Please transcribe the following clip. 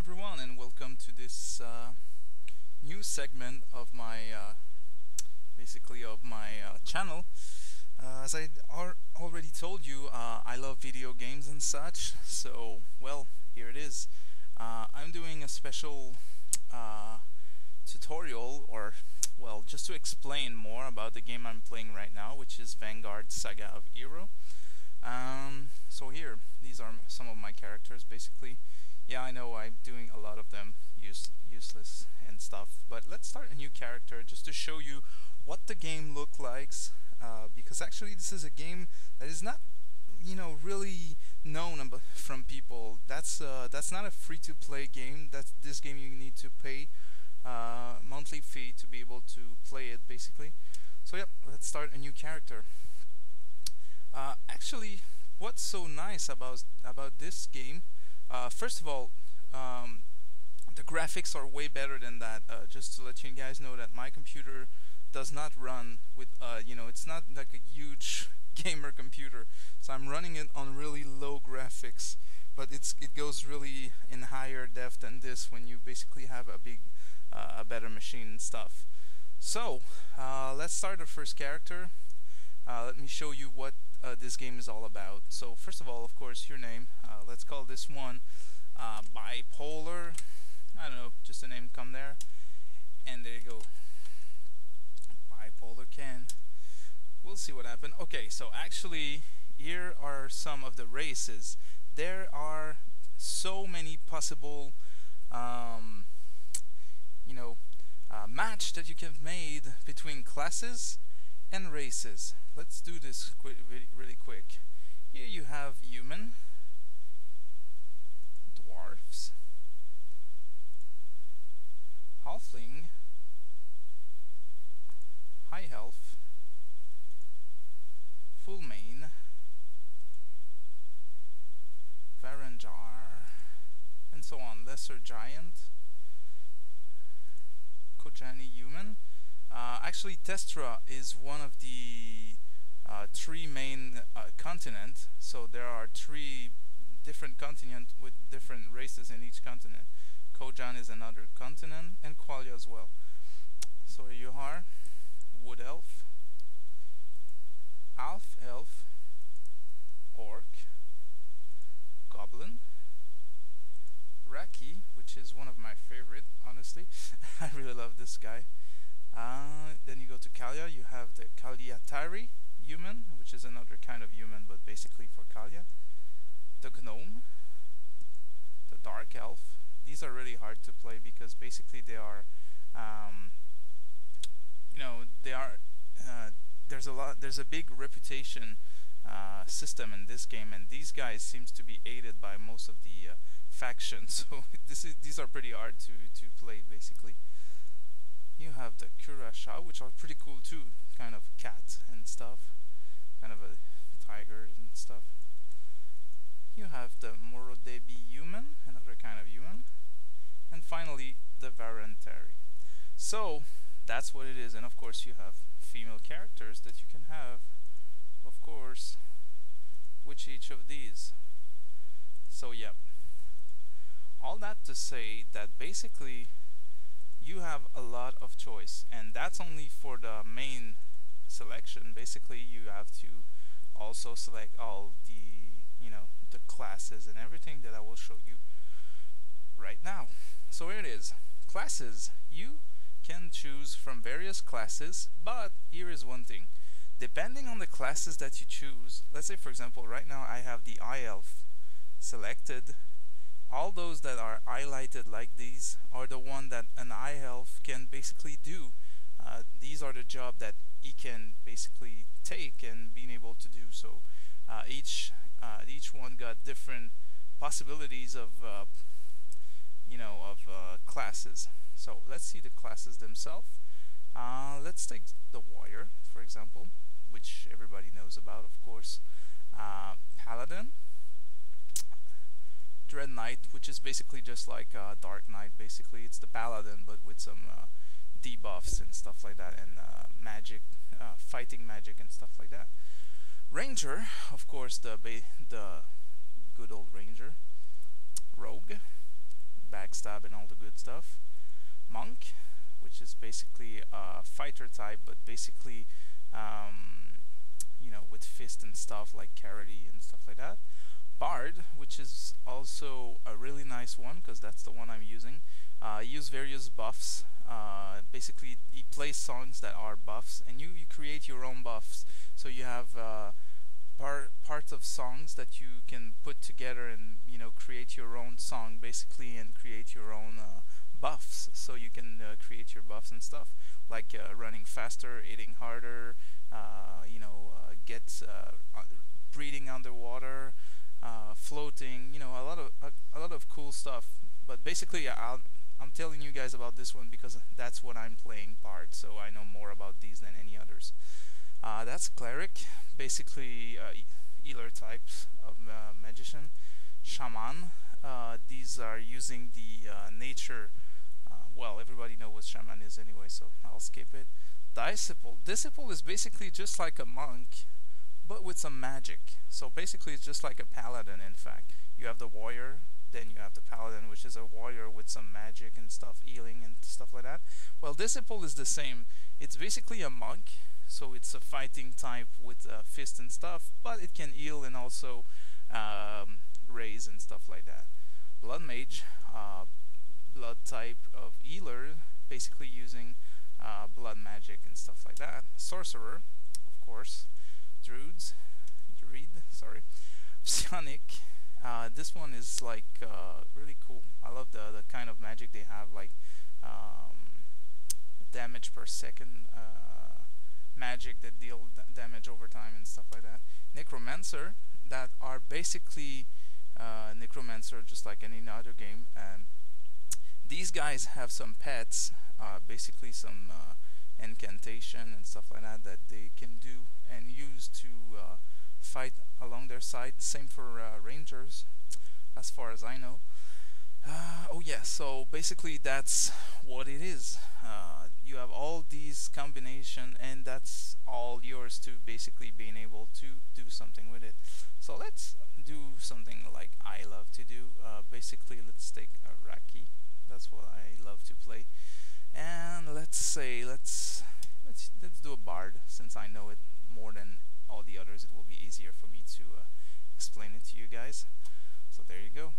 everyone, and welcome to this new segment of my channel. As I already told you, I love video games and such. So, well, here it is. I'm doing a special tutorial, or well, just to explain more about the game I'm playing right now, which is Vanguard Saga of Hero. So here, these are some of my characters, basically. Yeah, I know I'm doing a lot of them useless and stuff, but let's start a new character just to show you what the game looks like, because actually this is a game that is not, really known from people. That's not a free-to-play game. This game you need to pay monthly fee to be able to play it, basically. So yep, let's start a new character. Actually, what's so nice about this game? First of all, the graphics are way better than that. Just to let you guys know that my computer does not run with, it's not like a huge gamer computer. So I'm running it on really low graphics, but it goes really in higher depth than this when you basically have a better machine and stuff. So let's start the first character. Let me show you what this game is all about. So first of all, of course, your name. Let's call this one Bipolar. I don't know, just a name come there. And there you go. Bipolar Ken. We'll see what happens. Okay, so actually, here are some of the races. There are so many possible, match that you can have made between classes and races. Let's do this really quick. Here you have human, dwarfs, halfling, high elf, full main, Vanguard, and so on. Lesser giant, Kojani human. Actually, Testra is one of the three main continents. So there are three different continents with different races in each continent. Kojan is another continent, and Qualia as well. So here you are: wood elf, half elf, orc, goblin, Raki, which is one of my favorite, honestly. I really love this guy. Then you go to Kalia, you have the Kaliatari human, which is another kind of human, but basically for Kalia. The gnome, the dark elf. These are really hard to play because basically they are, there's a big reputation system in this game, and these guys seems to be aided by most of the factions. So these are pretty hard to play, basically. You have the Kurasha, which are pretty cool too, kind of cat and stuff, kind of a tiger and stuff. You have the Morodebi human, another kind of human, and finally the Varantari. So that's what it is, and of course you have female characters that you can have, of course, with each of these. So yep, all that to say that basically you have a lot of choice, and that's only for the main selection. Basically you have to also select all the the classes and everything that I will show you right now. So here it is. Classes. You can choose from various classes, but here is one thing. Depending on the classes that you choose, let's say for example right now I have the High Elf selected. All those that are highlighted like these are the one that an High Elf can basically do. These are the job that he can basically take and being able to do. So each one got different possibilities of classes. So let's see the classes themselves. Let's take the warrior, for example, which everybody knows about, of course. Paladin, Dread Knight, which is basically just like Dark Knight. Basically, it's the Paladin, but with some debuffs and stuff like that, and magic, fighting magic and stuff like that. Ranger, of course, the good old Ranger. Rogue, backstab, and all the good stuff. Monk, which is basically a fighter type, but basically, you know, with fist and stuff like karate and stuff like that. Bard, which is also a really nice one because that's the one I'm using. I use various buffs. Basically, he plays songs that are buffs, and you create your own buffs. So you have parts of songs that you can put together and, you know, create your own song basically, and create your own buffs. So you can create your buffs and stuff like running faster, hitting harder, you know, breathing underwater, floating. You know, a lot of cool stuff. But basically, I'm telling you guys about this one because that's what I'm playing Bard, so I know more about these than any others. That's Cleric, basically healer types of magician. Shaman, these are using the nature. Well, everybody knows what shaman is anyway, so I'll skip it. Disciple is basically just like a monk, but with some magic. So basically, it's just like a paladin. In fact, you have the warrior, then you have the paladin, which is a warrior with some magic and stuff, healing and stuff like that. Well, Disciple is the same. It's basically a monk, so it's a fighting type with fist and stuff, but it can heal and also raise and stuff like that. Blood Mage, blood type of healer, basically using blood magic and stuff like that. Sorcerer, of course. Druid, sorry. Psionic. This one is like really cool. I love the kind of magic they have, like damage per second, magic that deal damage over time and stuff like that. Necromancer, that are basically Necromancer just like any other game. These guys have some pets, basically some incantation and stuff like that they can do and use to fight along their side. Same for rangers, as far as I know. Oh yeah, so basically that's what it is. You have all these combination, and that's all yours to basically being able to do something with it. So let's do something like I love to do. Basically, let's take a Raki. That's what I love to play. And let's do a Bard, since I know it more than all the others. It will be easier for me to explain it to you guys. So there you go.